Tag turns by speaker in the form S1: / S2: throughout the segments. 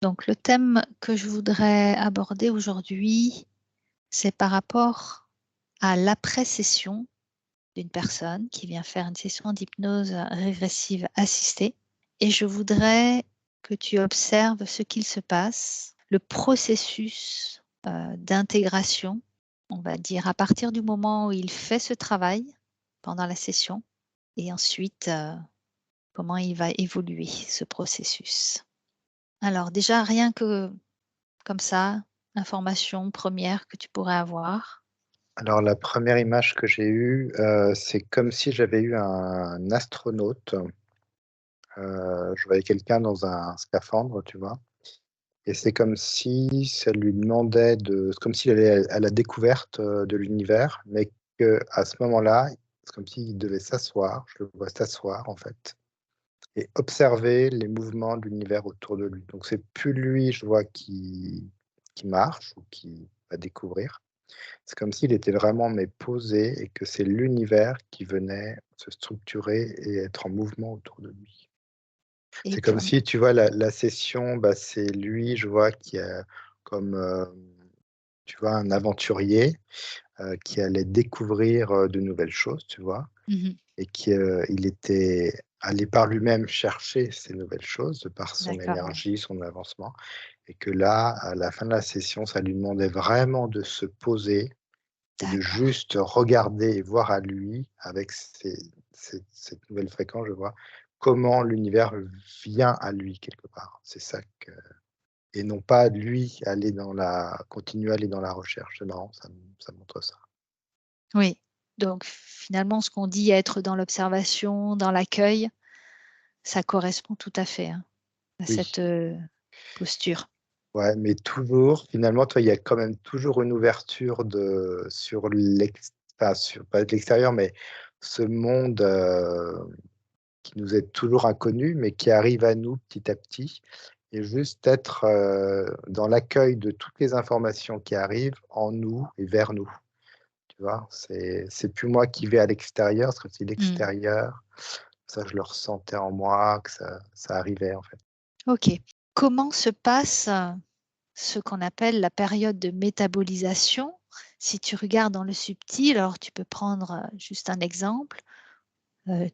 S1: Donc, le thème que je voudrais aborder aujourd'hui, c'est par rapport à l'après-session d'une personne qui vient faire une session d'hypnose régressive assistée. Et je voudrais que tu observes ce qu'il se passe, le processus d'intégration, on va dire, à partir du moment où il fait ce travail pendant la session, et ensuite, comment il va évoluer ce processus. Alors déjà, rien que comme ça, information première que tu pourrais avoir.
S2: Alors la première image que j'ai eue, c'est comme si j'avais eu un astronaute. Je voyais quelqu'un dans un scaphandre, tu vois? Et c'est comme si ça lui demandait c'est comme s'il allait à la découverte, de l'univers, mais qu'à ce moment-là, c'est comme s'il devait s'asseoir, je le vois s'asseoir en fait et observer les mouvements de l'univers autour de lui. Donc c'est plus lui, je vois, qui marche ou qui va découvrir. C'est comme s'il était vraiment, mais posé, et que c'est l'univers qui venait se structurer et être en mouvement autour de lui.
S1: Et
S2: C'est comme
S1: pour
S2: si, tu vois, la session, bah, c'est lui, je vois, qui est comme, tu vois, un aventurier, qui allait découvrir, de nouvelles choses, tu vois?
S1: Mmh.
S2: Et il était allé par lui-même chercher ces nouvelles choses, de par son
S1: D'accord, oui.
S2: énergie, son avancement, et que là, à la fin de la session, ça lui demandait vraiment de se poser et de
S1: D'accord.
S2: juste regarder et voir à lui, avec cette nouvelle fréquence, je vois, comment l'univers vient à lui quelque part. C'est ça que et non pas lui aller continuer à aller dans la recherche. C'est marrant, ça montre ça.
S1: Oui. Donc finalement, ce qu'on dit être dans l'observation, dans l'accueil, ça correspond tout à fait, hein, à
S2: Oui,
S1: cette, posture.
S2: ouais, mais toujours, finalement, toi, il y a quand même toujours une ouverture sur enfin, pas de l'extérieur, mais ce monde, qui nous est toujours inconnu, mais qui arrive à nous petit à petit, et juste être, dans l'accueil de toutes les informations qui arrivent en nous et vers nous, tu vois? C'est plus moi qui vais à l'extérieur, c'est comme si
S1: Mmh.
S2: l'extérieur, ça je le ressentais en moi, que ça arrivait, en fait.
S1: OK. Comment se passe, ce qu'on appelle la période de métabolisation? Si tu regardes dans le subtil, alors tu peux prendre, juste un exemple,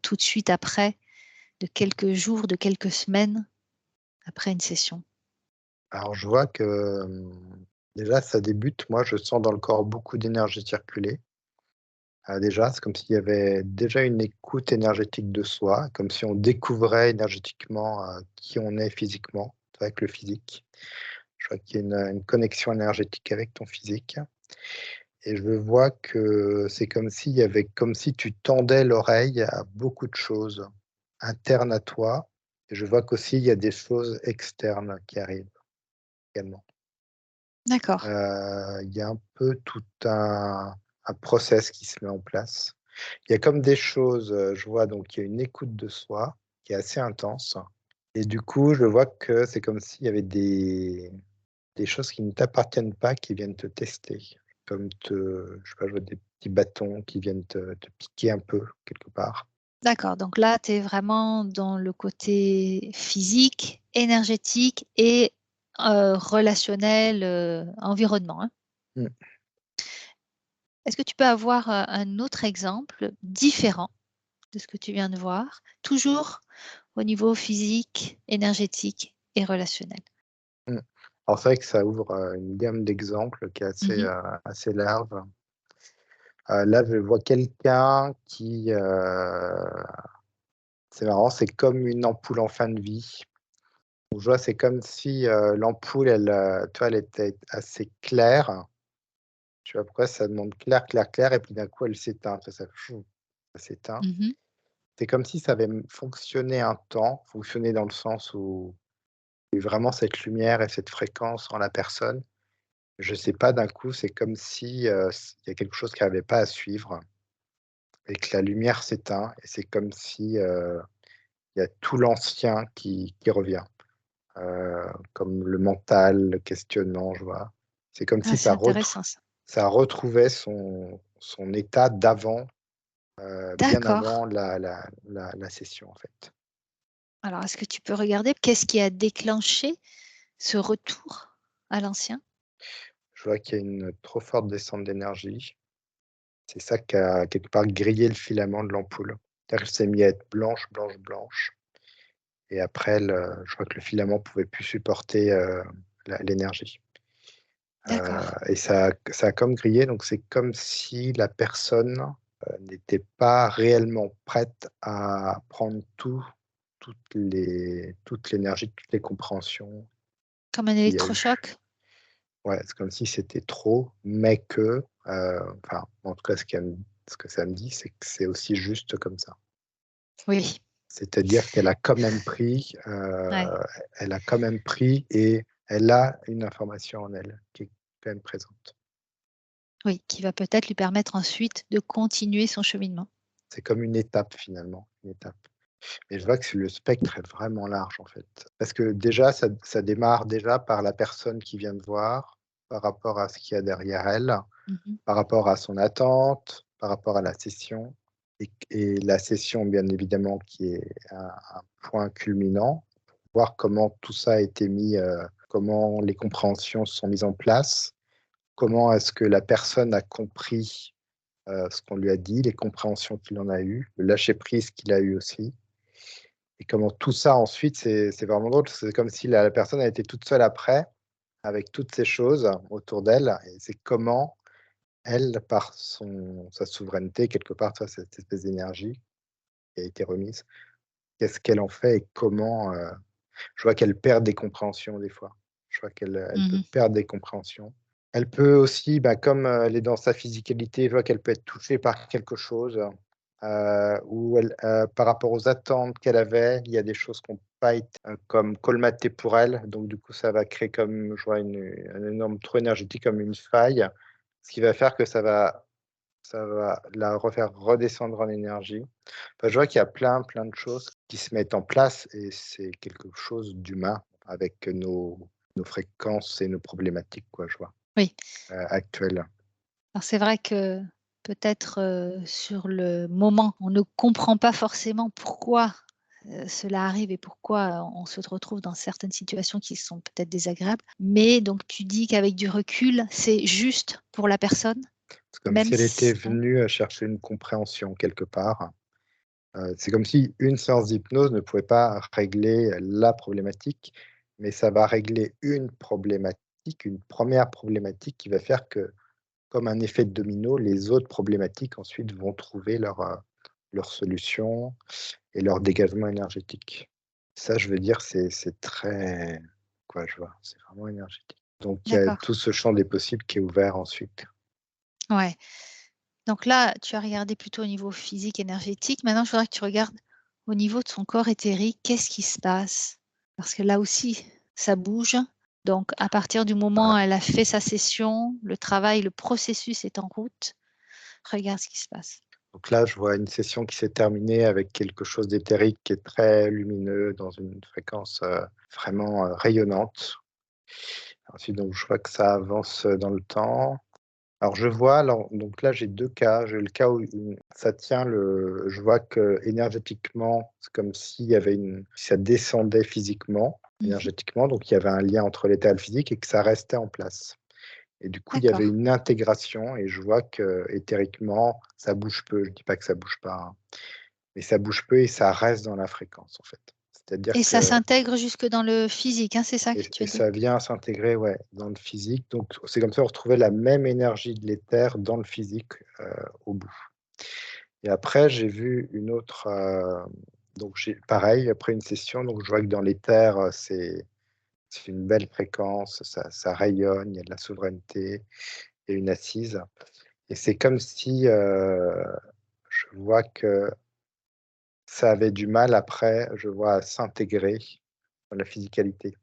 S1: tout de suite après, de quelques jours, de quelques semaines après une session.
S2: Alors je vois que, déjà ça débute, moi je sens dans le corps beaucoup d'énergie circuler. Déjà, c'est comme s'il y avait déjà une écoute énergétique de soi, comme si on découvrait énergétiquement, qui on est physiquement, avec le physique. Je vois qu'il y a une connexion énergétique avec ton physique, et je vois que c'est comme s'il y avait comme si tu tendais l'oreille à beaucoup de choses internes à toi, et je vois qu'aussi il y a des choses externes qui arrivent également.
S1: D'accord.
S2: Il y a un peu tout un process qui se met en place. Il y a comme des choses, je vois, donc il y a une écoute de soi qui est assez intense, et du coup, je vois que c'est comme s'il y avait des choses qui ne t'appartiennent pas, qui viennent te tester, comme je sais pas, je vois des petits bâtons qui viennent te piquer un peu quelque part.
S1: D'accord, donc là, tu es vraiment dans le côté physique, énergétique et relationnel, environnement, hein.
S2: Mmh.
S1: Est-ce que tu peux avoir, un autre exemple différent de ce que tu viens de voir, toujours au niveau physique, énergétique et relationnel?
S2: Mmh. Alors c'est vrai que ça ouvre, une gamme d'exemples qui est
S1: Mmh.
S2: assez large. Là, je vois quelqu'un c'est marrant, c'est comme une ampoule en fin de vie. Donc je vois, c'est comme si, l'ampoule, tu vois, elle était assez claire. Tu vois? Après ça demande clair, clair, clair, et puis d'un coup elle s'éteint, tu vois? Ça s'éteint.
S1: Mmh.
S2: C'est comme si ça avait fonctionné un temps, fonctionné dans le sens où il y a eu vraiment cette lumière et cette fréquence en la personne. Je sais pas, d'un coup, c'est comme si, il y a quelque chose qui n'arrivait pas à suivre, et que la lumière s'éteint, et c'est comme si, il y a tout l'ancien qui revient, comme le mental, le questionnement, je vois. C'est comme
S1: Ah,
S2: si
S1: c'est intéressant ça.
S2: ça retrouvait son état d'avant, bien
S1: D'accord.
S2: avant la session, en fait.
S1: Alors est-ce que tu peux regarder qu'est-ce qui a déclenché ce retour à l'ancien?
S2: Je vois qu'il y a une trop forte descente d'énergie. C'est ça qui a quelque part grillé le filament de l'ampoule. C'est-à-dire qu'elle s'est mise à être blanche, blanche, blanche et après je vois que le filament pouvait plus supporter, l'énergie.
S1: D'accord.
S2: Et ça a comme grillé, donc c'est comme si la personne, n'était pas réellement prête à prendre toute l'énergie, toutes les compréhensions
S1: Comme un
S2: qu'il y a eu.
S1: électrochoc?
S2: Ouais, c'est comme si c'était trop, mais que, enfin, en tout cas, ce que ça me dit, c'est que c'est aussi juste comme ça.
S1: Oui,
S2: C'est-à-dire qu'elle a quand même pris,
S1: ouais,
S2: elle a quand même pris et elle a une information en elle qui est quand même présente.
S1: oui, qui va peut-être lui permettre ensuite de continuer son cheminement.
S2: C'est comme une étape finalement, une étape. Et je vois que le spectre est vraiment large en fait. Parce que déjà, ça démarre déjà par la personne qui vient de voir, par rapport à ce qu'il y a derrière elle,
S1: Mmh.
S2: par rapport à son attente, par rapport à la session et la session bien évidemment qui est un point culminant, voir comment tout ça a été mis, comment les compréhensions se sont mises en place, comment est-ce que la personne a compris, ce qu'on lui a dit, les compréhensions qu'il en a eues, le lâcher prise qu'il a eu aussi et comment tout ça ensuite c'est vraiment drôle, c'est comme si la personne a été toute seule après, avec toutes ces choses autour d'elle et c'est comment elle, par sa souveraineté, quelque part, tu vois, cette espèce d'énergie qui a été remise, qu'est-ce qu'elle en fait et comment, je vois qu'elle perd des compréhensions des fois. Je vois qu'elle peut
S1: Mmh.
S2: perdre des compréhensions. Elle peut aussi, bah, comme, elle est dans sa physicalité, je vois qu'elle peut être touchée par quelque chose, ou par rapport aux attentes qu'elle avait, il y a des choses qui ont pas été, comme colmatées pour elle, donc du coup, ça va créer comme, je vois un énorme trou énergétique, comme une faille, ce qui va faire que ça va la refaire redescendre en énergie. Enfin, je vois qu'il y a plein, plein de choses qui se mettent en place et c'est quelque chose d'humain avec nos fréquences et nos problématiques, quoi, je vois,
S1: Oui.
S2: actuelles.
S1: Alors c'est vrai que peut-être, sur le moment, on ne comprend pas forcément pourquoi, cela arrive et pourquoi on se retrouve dans certaines situations qui sont peut-être désagréables. Mais donc tu dis qu'avec du recul, c'est juste pour la personne?
S2: C'est comme
S1: Même
S2: si elle était
S1: s hein?
S2: venue, chercher une compréhension quelque part. C'est comme si une séance d'hypnose ne pouvait pas régler la problématique, mais ça va régler une problématique, une première problématique qui va faire que, comme un effet de domino, les autres problématiques ensuite vont trouver leur solution et leur dégagement énergétique. Ça, je veux dire, c'est très quoi, je vois, c'est vraiment énergétique. Donc il y a
S1: D'accord.
S2: tout ce champ des possibles qui est ouvert ensuite.
S1: Ouais. Donc là, tu as regardé plutôt au niveau physique, énergétique. Maintenant, je voudrais que tu regardes au niveau de son corps éthérique, qu'est-ce qui se passe? Parce que là aussi, ça bouge. Donc à partir du moment
S2: Ouais.
S1: où elle a fait sa session, le travail, le processus est en route, regarde ce qui se passe.
S2: Donc là, je vois une session qui s'est terminée avec quelque chose d'éthérique qui est très lumineux dans une fréquence, vraiment, rayonnante. Ensuite, donc je vois que ça avance, dans le temps. Alors je vois alors donc là, j'ai 2 cas. J'ai le cas où ça tient je vois que énergétiquement, c'est comme s'il y avait ça descendait physiquement,
S1: Mmh.
S2: énergétiquement, donc il y avait un lien entre l'état et le physique et que ça restait en place. Et du coup, il y avait
S1: D'accord.
S2: une intégration et je vois que éthériquement, ça bouge peu. Je dis pas que ça bouge pas, hein, mais ça bouge peu et ça reste dans la fréquence, en fait. C'est-à-dire
S1: Et ça
S2: que
S1: s'intègre jusque dans le physique, hein, c'est ça que tu
S2: et
S1: as dit?
S2: ça vient s'intégrer, ouais, dans le physique. Donc c'est comme ça, on retrouvait la même énergie de l'éther dans le physique, au bout. Et après, j'ai vu une autre, donc j'ai pareil, après une session, donc je vois que dans l'éther, c'est une belle fréquence, ça rayonne, il y a de la souveraineté, il y a une assise et c'est comme si, je vois que ça avait du mal après, je vois, à s'intégrer dans la physicalité.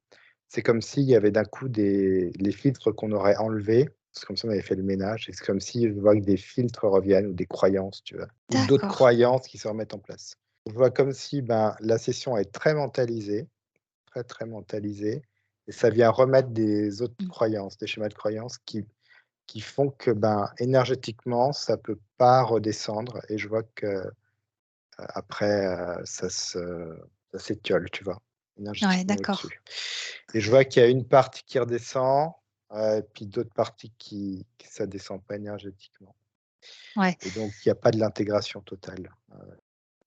S2: C'est comme s'il y avait d'un coup les filtres qu'on aurait enlevés, c'est comme si on avait fait le ménage et c'est comme si je vois que des filtres reviennent ou des croyances, tu vois? Ou d'autres
S1: D'accord.
S2: croyances qui se remettent en place. Je vois comme si, ben, la session est très mentalisée, très, très mentalisée et ça vient remettre des autres
S1: Mmh.
S2: croyances, des schémas de croyances qui font que, ben, énergétiquement, ça peut pas redescendre et je vois que, après, ça s'étiole, tu vois?
S1: Ouais,
S2: Énergétiquement
S1: d'accord.
S2: au-dessus Et je vois qu'il y a une partie qui redescend, et puis d'autres parties qui ça descend pas énergétiquement.
S1: Ouais.
S2: Et donc il y a pas de l'intégration totale,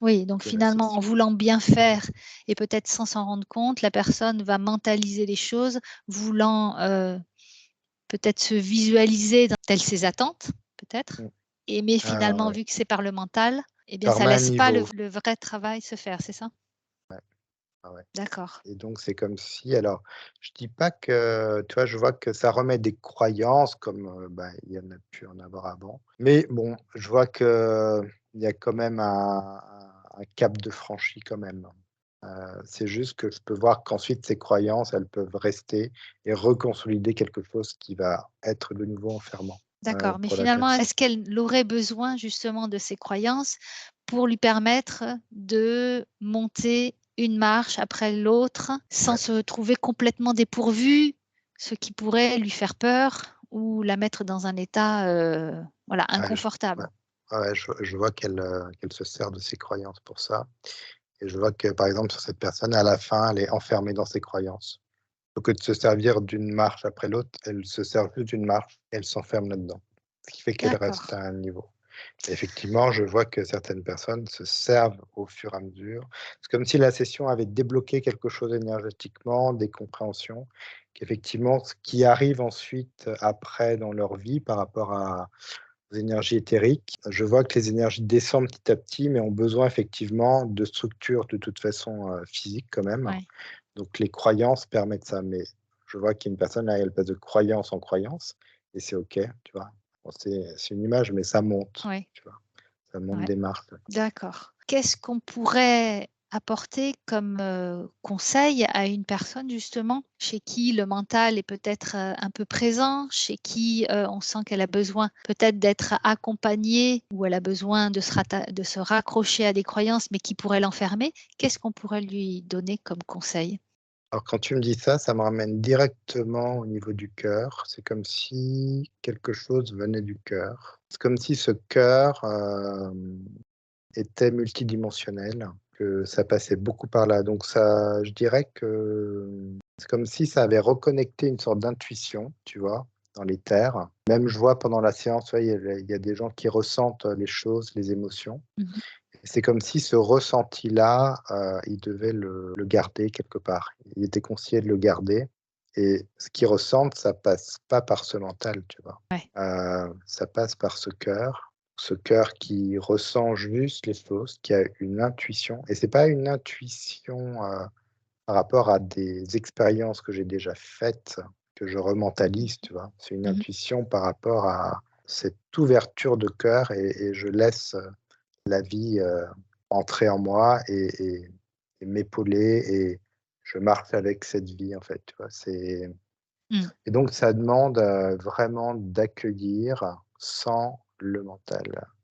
S1: Oui, donc
S2: de la
S1: finalement, en
S2: session.
S1: voulant bien faire et peut-être sans s'en rendre compte, la personne va mentaliser les choses, voulant, peut-être se visualiser dans telles ses attentes, peut-être,
S2: Mmh.
S1: mais
S2: Ah
S1: finalement,
S2: ouais.
S1: vu que c'est par le mental, eh bien,
S2: Ça
S1: ça
S2: remet un
S1: laisse pas
S2: niveau.
S1: le vrai travail se faire, c'est ça?
S2: Ouais, ah ouais.
S1: D'accord.
S2: Et donc c'est comme si alors, je dis pas que tu vois, je vois que ça remet des croyances comme, il y en a pu en avoir avant. Mais bon, je vois qu'il y a quand même un cap de franchi quand même. C'est juste que je peux voir qu'ensuite ces croyances, elles peuvent rester et reconsolider quelque chose qui va être de nouveau enfermant,
S1: D'accord, mais
S2: pour la
S1: finalement,
S2: personne.
S1: est-ce qu'elle aurait besoin justement de ces croyances pour lui permettre de monter une marche après l'autre sans
S2: Ouais,
S1: se trouver complètement dépourvue, ce qui pourrait lui faire peur ou la mettre dans un état, voilà,
S2: ouais, ouais,
S1: inconfortable?
S2: ouais, je vois qu'elle se sert de ses croyances pour ça et je vois que, par exemple, sur cette personne, à la fin, elle est enfermée dans ses croyances. Plutôt que de se servir d'une marche après l'autre, elle se sert juste d'une marche et elle s'enferme là-dedans. Ce qui fait qu'elle reste
S1: D'accord.
S2: à un niveau. Et effectivement, je vois que certaines personnes se servent au fur et à mesure. C'est comme si la session avait débloqué quelque chose énergétiquement, des compréhensions, qu'effectivement, ce qui arrive ensuite, après dans leur vie par rapport aux énergies éthériques, je vois que les énergies descendent petit à petit, mais ont besoin effectivement de structures de toute façon, physiques quand même.
S1: Ouais,
S2: Donc les croyances permettent ça, mais je vois qu'il y a une personne là, elle passe de croyance en croyance et c'est OK, tu vois? Bon, c'est une image, mais ça monte,
S1: ouais,
S2: tu vois? Ça monte
S1: ouais.
S2: des marches.
S1: D'accord. Qu'est-ce qu'on pourrait apporter comme, conseil à une personne justement chez qui le mental est peut-être, un peu présent, chez qui, on sent qu'elle a besoin peut-être d'être accompagnée ou elle a besoin de se raccrocher à des croyances, mais qui pourraient l'enfermer? Qu'est-ce qu'on pourrait lui donner comme conseil?
S2: Alors quand tu me dis ça, ça me ramène directement au niveau du cœur. C'est comme si quelque chose venait du cœur. C'est comme si ce cœur, était multidimensionnel, que ça passait beaucoup par là. Donc ça, je dirais que c'est comme si ça avait reconnecté une sorte d'intuition, tu vois, dans les terres. Même je vois pendant la séance, tu vois, il y a des gens qui ressentent, les choses, les émotions.
S1: Mmh.
S2: Et c'est comme si ce ressenti-là, ils devaient le garder quelque part. Il était conseillé de le garder et ce qu'ils ressentent, ça passe pas par ce mental, tu vois?
S1: Ouais.
S2: Ça passe par ce cœur qui ressent juste les choses, qui a une intuition et c'est pas une intuition, par rapport à des expériences que j'ai déjà faites, que je rementalise, tu vois? C'est une
S1: Mmh.
S2: intuition par rapport à cette ouverture de cœur et je laisse, la vie, entrer en moi et m'épauler et je marche avec cette vie, en fait, tu vois? C'est
S1: Mmh.
S2: et donc ça demande, vraiment d'accueillir sans le mental.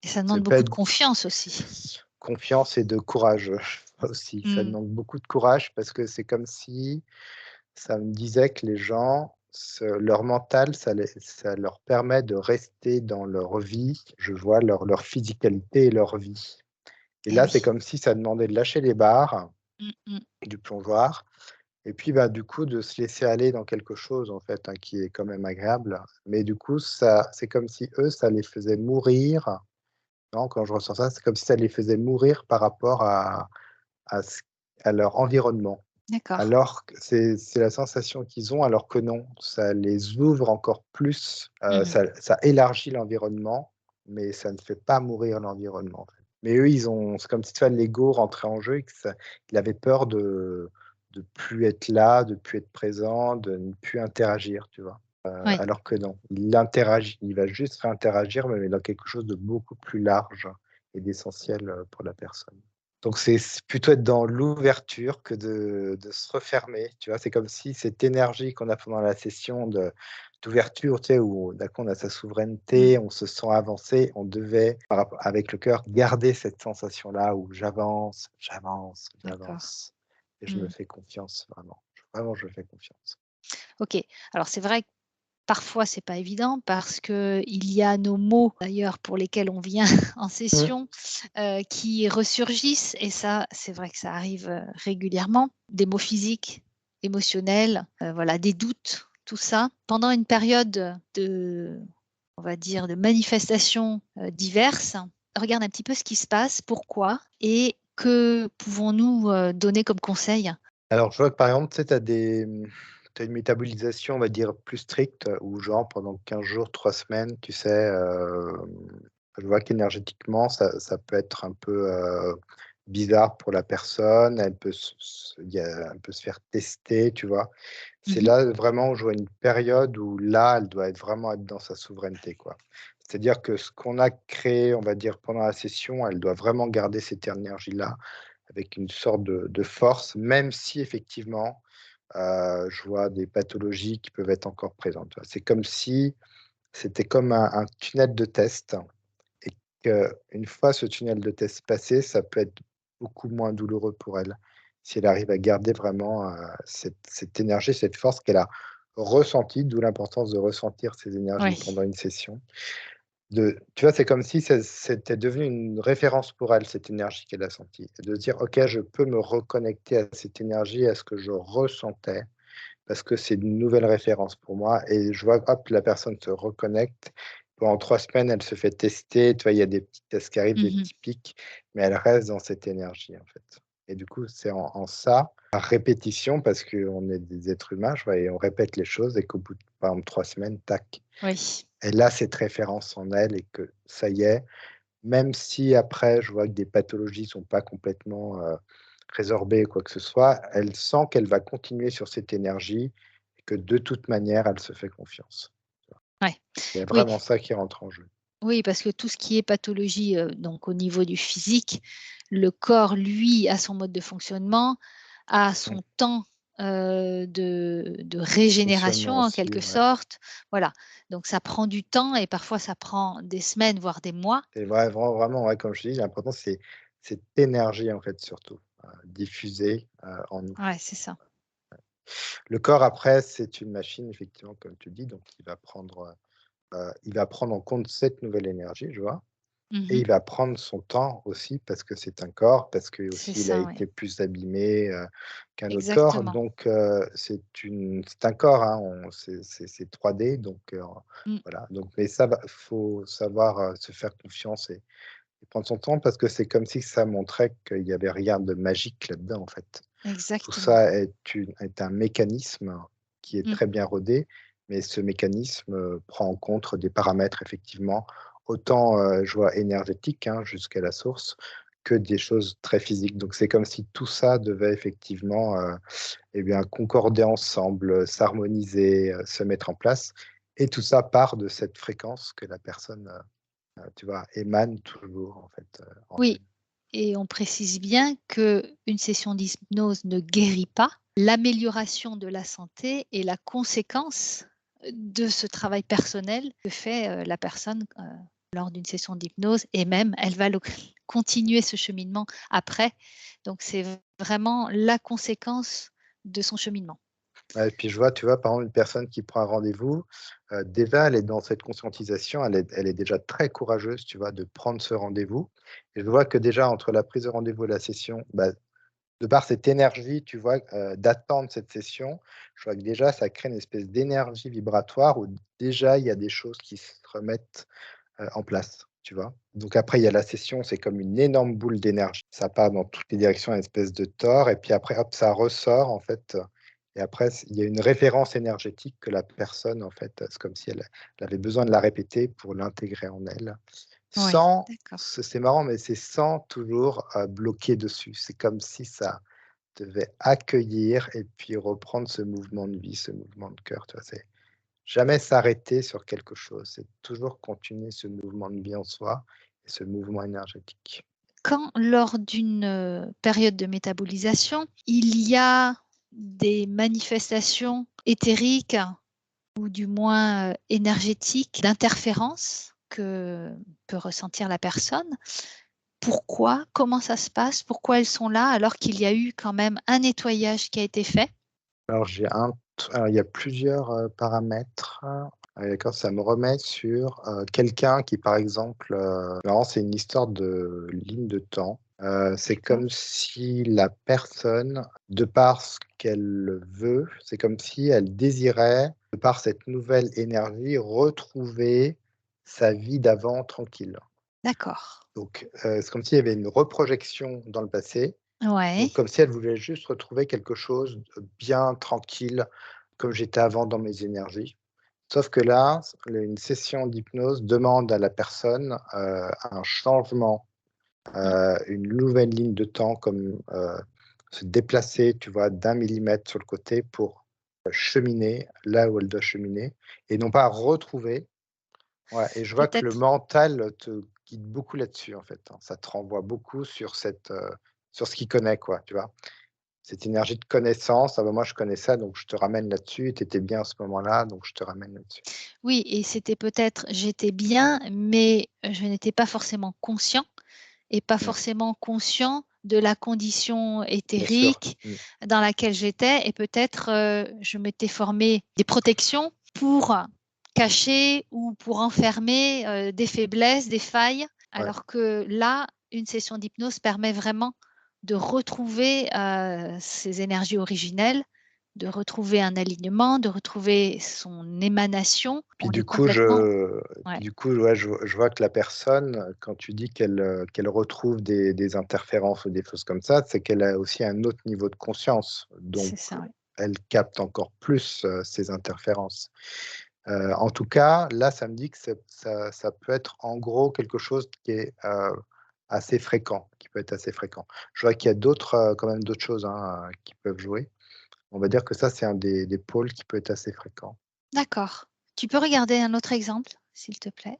S1: Et ça
S2: Ça
S1: demande
S2: peut
S1: beaucoup de
S2: être
S1: confiance aussi.
S2: confiance et de courage, aussi. Ça
S1: Mmh.
S2: demande beaucoup de courage parce que c'est comme si ça me disait que les gens, leur mental, ça leur permet de rester dans leur vie. Je vois leur physicalité et leur vie. Et
S1: Eh
S2: là, c'est
S1: oui.
S2: comme si ça demandait de lâcher les barres
S1: Mmh mh.
S2: du plongeoir et puis, bah, du coup, de se laisser aller dans quelque chose, en fait, hein, qui est quand même agréable. Mais du coup, ça c'est comme si eux, ça les faisait mourir. Non, quand je ressens ça, c'est comme si ça les faisait mourir par rapport à ce à leur environnement.
S1: D'accord.
S2: Alors que c'est la sensation qu'ils ont, alors que non, ça les ouvre encore plus,
S1: Mmh.
S2: ça élargit l'environnement, mais ça ne fait pas mourir l'environnement, en fait. Mais eux, ils ont c'est comme si, tu vois, l'ego rentrait en jeu et que ça il avait peur de plus être là, de plus être présent, de ne plus interagir, tu vois?
S1: Oui.
S2: Alors que non, il interagit, il va juste réinteragir, mais dans quelque chose de beaucoup plus large et d'essentiel, pour la personne. Donc c'est plutôt être dans l'ouverture que de se refermer, tu vois? C'est comme si cette énergie qu'on a pendant la session d'ouverture, tu sais, où d'un coup on a sa
S1: Mmh.
S2: souveraineté, on se sent avancer, on devait par rapport avec le cœur garder cette sensation-là où j'avance, j'avance,
S1: D'accord.
S2: j'avance et je me
S1: Mmh.
S2: fais confiance vraiment. Vraiment je fais confiance.
S1: OK. Alors c'est vrai que parfois c'est pas évident parce qu'il y a nos mots d'ailleurs pour lesquels on vient en
S2: Mmh.
S1: session, qui ressurgissent et ça, c'est vrai que ça arrive, régulièrement. Des mots physiques émotionnelles, voilà, des doutes, tout ça, pendant une période on va dire, de manifestations, diverses. Regarde un petit peu ce qui se passe, pourquoi et que pouvons-nous, donner comme conseil?
S2: Alors, je vois que par exemple, tu sais, tu as une métabolisation, on va dire, plus stricte, où genre pendant 15 jours, 3 semaines, tu sais, je vois qu'énergétiquement, ça peut être un peu, bizarre pour la personne. Elle peut elle peut se faire tester, tu vois? C'est
S1: Mmh.
S2: là vraiment où je vois une période où là, elle doit vraiment être dans sa souveraineté, quoi. C'est-à-dire que ce qu'on a créé, on va dire, pendant la session, elle doit vraiment garder cette énergie-là avec une sorte de force, même si effectivement, je vois des pathologies qui peuvent être encore présentes, tu vois? C'est comme si c'était comme un tunnel de test et qu'une fois ce tunnel de test passé, ça peut être beaucoup moins douloureux pour elle. Si elle arrive à garder vraiment, cette énergie, cette force qu'elle a ressentie, d'où l'importance de ressentir ces énergies
S1: Ouais.
S2: pendant une session. Tu vois, c'est comme si c'était devenu une référence pour elle, cette énergie qu'elle a sentie. Et de se dire: «OK, je peux me reconnecter à cette énergie, à ce que je ressentais, parce que c'est une nouvelle référence pour moi» et je vois, hop, la personne se reconnecte. Pendant 3 semaines, elle se fait tester, tu vois? Il y a des petits tests qui arrivent, des
S1: Mmh.
S2: petits pics, mais elle reste dans cette énergie, en fait et du coup, c'est en ça, par répétition, parce qu'on est des êtres humains, je vois et on répète les choses et qu'au bout de, par exemple, 3 semaines, tac,
S1: Oui.
S2: elle a cette référence en elle et que ça y est, même si après je vois que des pathologies sont pas complètement, résorbées ou quoi que ce soit, elle sent qu'elle va continuer sur cette énergie et que de toute manière, elle se fait confiance.
S1: Ouais.
S2: Il y a
S1: Oui,
S2: vraiment ça qui rentre en jeu.
S1: oui, parce que tout ce qui est pathologie, donc au niveau du physique, le corps, lui, a son mode de fonctionnement, a
S2: Mmh.
S1: son temps, de régénération
S2: Fonctionnement
S1: en
S2: aussi,
S1: quelque
S2: ouais.
S1: sorte. Voilà, donc ça prend du temps et parfois ça prend des semaines, voire des mois.
S2: C'est vrai, vraiment, ouais, comme je dis, l'important c'est cette énergie en fait surtout, diffusée, en nous.
S1: Ouais, c'est ça.
S2: Le corps après, c'est une machine effectivement comme tu dis, donc il va prendre en compte cette nouvelle énergie, je vois. Et
S1: Mmh.
S2: il va prendre son temps aussi parce que c'est un corps, parce que
S1: C'est
S2: aussi il a
S1: ça, oui.
S2: été plus abîmé, qu'un autre corps.
S1: Exactement.
S2: Donc, c'est un corps, hein, c'est 3D donc,
S1: Mmh.
S2: voilà. Donc mais ça va, faut savoir, se faire confiance et prendre son temps parce que c'est comme si ça montrait qu'il y avait rien de magique là-dedans, en fait. Tout
S1: Exactement.
S2: ça est un mécanisme qui est
S1: Mmh.
S2: très bien rodé, mais ce mécanisme, prend en compte des paramètres effectivement, autant, je vois énergétiques, hein, jusqu'à la source, que des choses très physiques. Donc c'est comme si tout ça devait effectivement, et bien concorder ensemble, s'harmoniser, se mettre en place et tout ça part de cette fréquence que la personne, tu vois, émane toujours en fait, en elle.
S1: Oui. Et on précise bien qu'une session d'hypnose ne guérit pas. L'amélioration de la santé est la conséquence de ce travail personnel que fait, la personne, lors d'une session d'hypnose et même elle va le continuer ce cheminement après. Donc c'est vraiment la conséquence de son cheminement.
S2: Ouais et puis je vois, tu vois, par exemple, une personne qui prend un rendez-vous, déjà elle est dans cette conscientisation, elle est déjà très courageuse, tu vois, de prendre ce rendez-vous et je vois que déjà entre la prise de rendez-vous et la session, bah, de par cette énergie, tu vois, d'attendre cette session, je vois que déjà ça crée une espèce d'énergie vibratoire où déjà il y a des choses qui se remettent, en place, tu vois? Donc après il y a la session, c'est comme une énorme boule d'énergie. Ça part dans toutes les directions, une espèce de tor et puis après hop, ça ressort en fait, et après il y a une référence énergétique que la personne en fait, c'est comme si elle avait besoin de la répéter pour l'intégrer en elle,
S1: Oui,
S2: sans
S1: d'accord.
S2: c'est marrant, mais c'est sans toujours, bloquer dessus. C'est comme si ça devait accueillir et puis reprendre ce mouvement de vie, ce mouvement de cœur, tu vois? C'est jamais s'arrêter sur quelque chose, c'est toujours continuer ce mouvement de vie en soi et ce mouvement énergétique.
S1: Quand lors d'une, période de métabolisation, il y a des manifestations éthériques ou du moins, énergétiques d'interférence que peut ressentir la personne. Pourquoi? Comment ça se passe? Pourquoi elles sont là alors qu'il y a eu quand même un nettoyage qui a été fait?
S2: Alors il y a plusieurs, paramètres, d'accord, ça me remet sur, quelqu'un qui par exemple, alors c'est une histoire de ligne de temps. C'est
S1: D'accord.
S2: comme si la personne, de par ce qu'elle veut, c'est comme si elle désirait, de par cette nouvelle énergie, retrouver sa vie d'avant tranquille.
S1: D'accord.
S2: Donc, c'est comme s'il y avait une reprojection dans le passé,
S1: Ouais.
S2: donc comme si elle voulait juste retrouver quelque chose de bien tranquille, comme j'étais avant dans mes énergies. Sauf que là, une session d'hypnose demande à la personne, un changement,
S1: Mmh.
S2: une nouvelle ligne de temps comme, se déplacer, tu vois, d'1 millimètre sur le côté pour, cheminer là où elle doit cheminer et non pas retrouver. Ouais et je vois que le
S1: Peut-être
S2: mental te guide beaucoup là-dessus, en fait, hein. Ça te renvoie beaucoup sur cette, sur ce qu'il connaît, quoi, tu vois? Cette énergie de connaissance: «Ah bah, moi je connais ça, donc je te ramène là-dessus, tu étais bien à ce moment-là, donc je te ramène là-dessus».
S1: oui et c'était peut-être j'étais bien, mais je n'étais pas forcément conscient et pas
S2: Mmh,
S1: forcément conscient de la condition
S2: bien sûr.
S1: éthérique
S2: Mmh,
S1: dans laquelle j'étais et peut-être, je m'étais formé des protections pour cacher ou pour enfermer, des faiblesses, des failles.
S2: ouais.
S1: Alors que là, une session d'hypnose permet vraiment de retrouver, ses énergies originelles, de retrouver un alignement, de retrouver son émanation.
S2: Puis
S1: On est
S2: du coup,
S1: complètement ouais,
S2: ouais, je vois que la personne, quand tu dis qu'elle retrouve des interférences ou des choses comme ça, c'est qu'elle a aussi un autre niveau de conscience. Donc,
S1: c'est ça, oui.
S2: elle capte encore plus, ces interférences. En tout cas, là, ça me dit que ça peut être en gros quelque chose qui est, assez fréquent, qui peut être assez fréquent. Je vois qu'il y a d'autres, quand même d'autres choses, hein, qui peuvent jouer. On va dire que ça, c'est un des pôles qui peut être assez fréquent.
S1: D'accord. Tu peux regarder un autre exemple, s'il te plaît?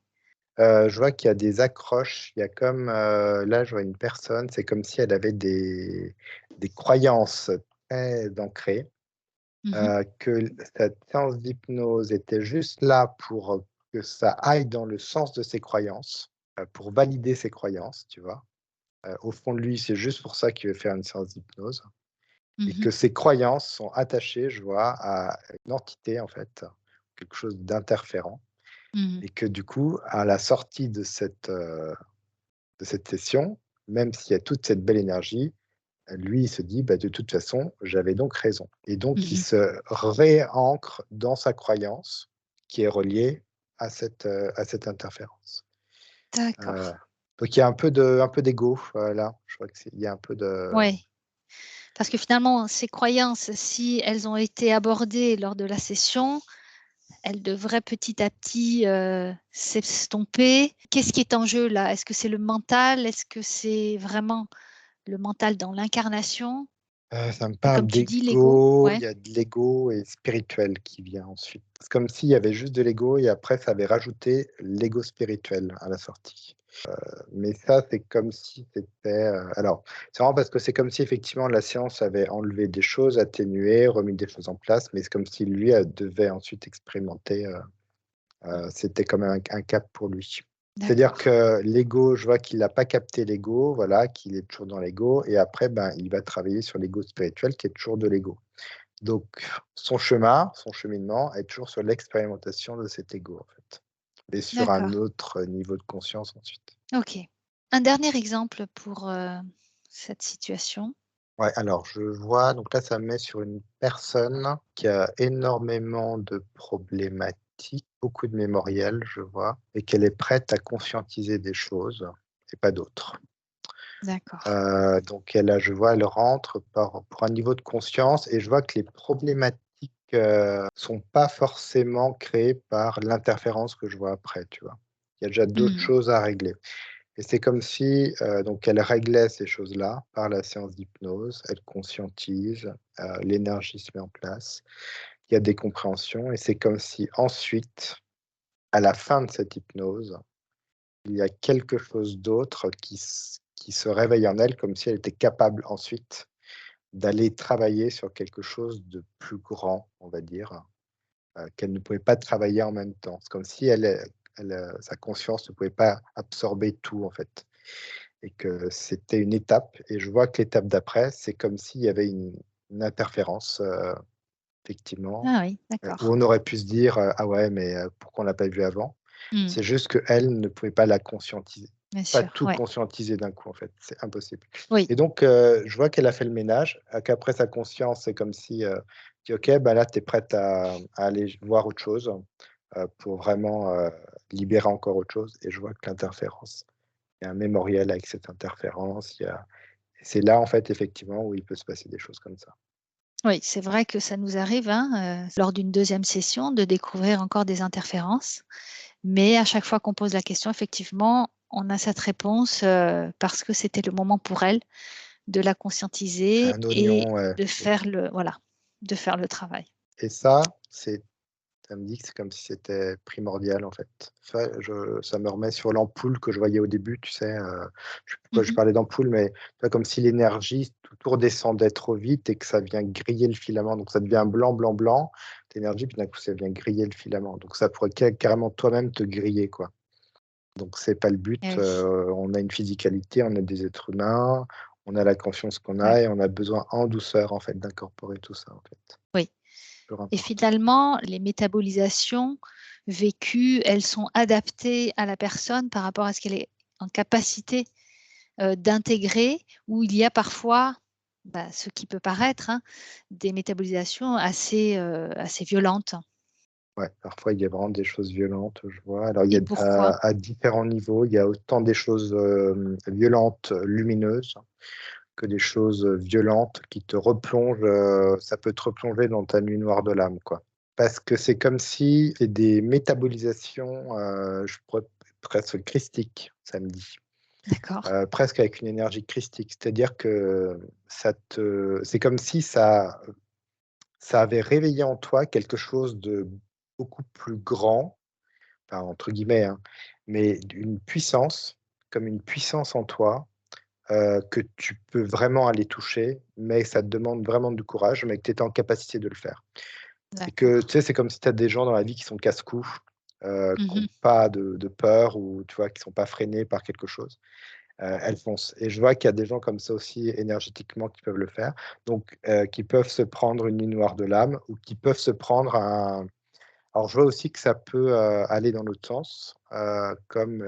S2: Je vois qu'il y a des accroches, il y a comme, là, je vois une personne, c'est comme si elle avait des croyances très ancrées,
S1: Mmh.
S2: que cette séance d'hypnose était juste là pour, que ça aille dans le sens de ses croyances, pour valider ses croyances, tu vois? Au fond de lui, c'est juste pour ça qu'il veut faire une séance d'hypnose et
S1: Mmh.
S2: que ses croyances sont attachées, je vois, à une entité, en fait, quelque chose d'interférent
S1: Mmh.
S2: et que du coup, à la sortie de cette session, même s'il y a toute cette belle énergie, lui, il se dit: «Bah, de toute façon, j'avais donc raison» et donc il
S1: Mmh.
S2: se réancre dans sa croyance qui est reliée à cette interférence. Heu,
S1: D'accord.
S2: donc il y a un peu d'ego, là. Je crois que c'est il y a un peu de
S1: Ouais, parce que finalement, ces croyances, si elles ont été abordées lors de la session, elles devraient petit à petit, s'estomper. Qu'est-ce qui est en jeu là? Est-ce que c'est le mental? Est-ce que c'est vraiment le mental dans l'incarnation?
S2: Ça me
S1: Et
S2: parle
S1: comme tu dis, l'ego?
S2: d'ego, il
S1: Ouais.
S2: y a de l'ego et spirituel qui vient ensuite. C'est comme s'il y avait juste de l'ego et après ça avait rajouté l'ego spirituel à la sortie. Mais ça, c'est comme si c'était, alors, c'est marrant parce que c'est comme si effectivement la séance avait enlevé des choses, atténué, remis des choses en place, mais c'est comme si lui, devait ensuite expérimenter,
S1: Mmh.
S2: c'était comme un cap pour lui. C'est-à-dire
S1: D'accord.
S2: que l'ego, je vois qu'il n'a pas capté l'ego, voilà, qu'il est toujours dans l'ego et après, ben, il va travailler sur l'ego spirituel qui est toujours de l'ego. Donc son chemin, son cheminement est toujours sur l'expérimentation de cet ego, en fait, et sur un
S1: D'accord.
S2: autre niveau de conscience ensuite.
S1: OK. Un dernier exemple pour, cette situation?
S2: Ouais, alors je vois, donc là, ça me met sur une personne qui a énormément de problématiques, beaucoup de mémoriel, je vois, et qu'elle est prête à conscientiser des choses et pas d'autres.
S1: D'accord.
S2: Donc elle a je vois, elle rentre pour un niveau de conscience et je vois que les problématiques, sont pas forcément créées par l'interférence que je vois après, tu vois? Il y a déjà d'autres
S1: Mmh.
S2: choses à régler. Et c'est comme si, donc elle réglait ces choses-là par la séance d'hypnose, elle conscientise, l'énergie se met en place, il y a des compréhensions et c'est comme si ensuite, à la fin de cette hypnose, il y a quelque chose d'autre qui se réveille en elle, comme si elle était capable ensuite d'aller travailler sur quelque chose de plus grand, on va dire, qu'elle ne pouvait pas travailler en même temps. C'est comme si sa conscience ne pouvait pas absorber tout, en fait. Et que c'était une étape et je vois que l'étape d'après, c'est comme s'il y avait une interférence, effectivement,
S1: Ah oui,
S2: où
S1: d'accord.
S2: on aurait pu se dire: «Ah ouais, mais pourquoi on l'a pas vu avant?»
S1: Mmh.
S2: C'est juste qu'elle ne pouvait pas la conscientiser.
S1: bien
S2: Pas
S1: sûr,
S2: tout
S1: ouais.
S2: conscientiser d'un coup, en fait, c'est impossible.
S1: Oui,
S2: Et donc, je vois qu'elle a fait le ménage, qu'après sa conscience, c'est comme si, dit: «OK, bah, là, tu es prête à aller voir autre chose, pour vraiment, libérer encore autre chose» et je vois que l'interférence, il y a un mémorial avec cette interférence, il y a c'est là, en fait, effectivement, où il peut se passer des choses comme ça.
S1: oui, c'est vrai que ça nous arrive, hein, lors d'une deuxième session de découvrir encore des interférences. Mais à chaque fois qu'on pose la question, effectivement, on a cette réponse, parce que c'était le moment pour elle de la conscientiser
S2: Un
S1: et
S2: oignon,
S1: de faire le voilà, de faire le travail.
S2: et ça me dit que c'est comme si c'était primordial, en fait. Ça me remet sur l'ampoule que je voyais au début, tu sais, je sais plus pourquoi je
S1: Mmh.
S2: parlais d'ampoule, mais tu vois, comme si l'énergie, tout redescendait trop vite et que ça vient griller le filament. Donc ça devient blanc, blanc, blanc, l'énergie, puis d'un coup, ça vient griller le filament. Donc ça pourrait carrément toi-même te griller, quoi. Donc c'est pas le but,
S1: Eh oui,
S2: on a une physicalité, on est des êtres humains, on a la conscience qu'on
S1: ouais,
S2: a et on a besoin en douceur, en fait, d'incorporer tout ça, en fait.
S1: oui
S2: Toujours
S1: et
S2: important.
S1: finalement, les métabolisations vécues, elles sont adaptées à la personne par rapport à ce qu'elle est en capacité, d'intégrer, où il y a parfois, bah, ce qui peut paraître, hein, des métabolisations assez violentes.
S2: Ouais, parfois, il y a vraiment des choses violentes, je vois. Alors, il y
S1: Et
S2: a
S1: pourquoi?
S2: à différents niveaux, il y a autant des choses, violentes, lumineuses, que des choses, violentes qui te replongent, ça peut te replonger dans ta nuit noire de l'âme, quoi. Parce que c'est comme si c'est des métabolisations, je pourrais presque christiques, ça me dit.
S1: D'accord,
S2: Presque avec une énergie christique. C'est-à-dire que c'est comme si ça avait réveillé en toi quelque chose de beaucoup plus grand, enfin, entre guillemets, hein, mais d'une puissance, comme une puissance en toi, que tu peux vraiment aller toucher, mais ça te demande vraiment du courage, mais que tu es en capacité de le faire. Et que, tu
S1: d'accord.
S2: sais, c'est comme si tu as des gens dans la vie qui sont casse-cou, qui ont
S1: Mmh.
S2: pas de peur ou tu vois, qui sont pas freinés par quelque chose. Elles foncent et je vois qu'il y a des gens comme ça aussi énergétiquement qui peuvent le faire, donc qui peuvent se prendre une nuit noire de l'âme ou qui peuvent se prendre un alors je vois aussi que ça peut, aller dans l'autre sens, comme,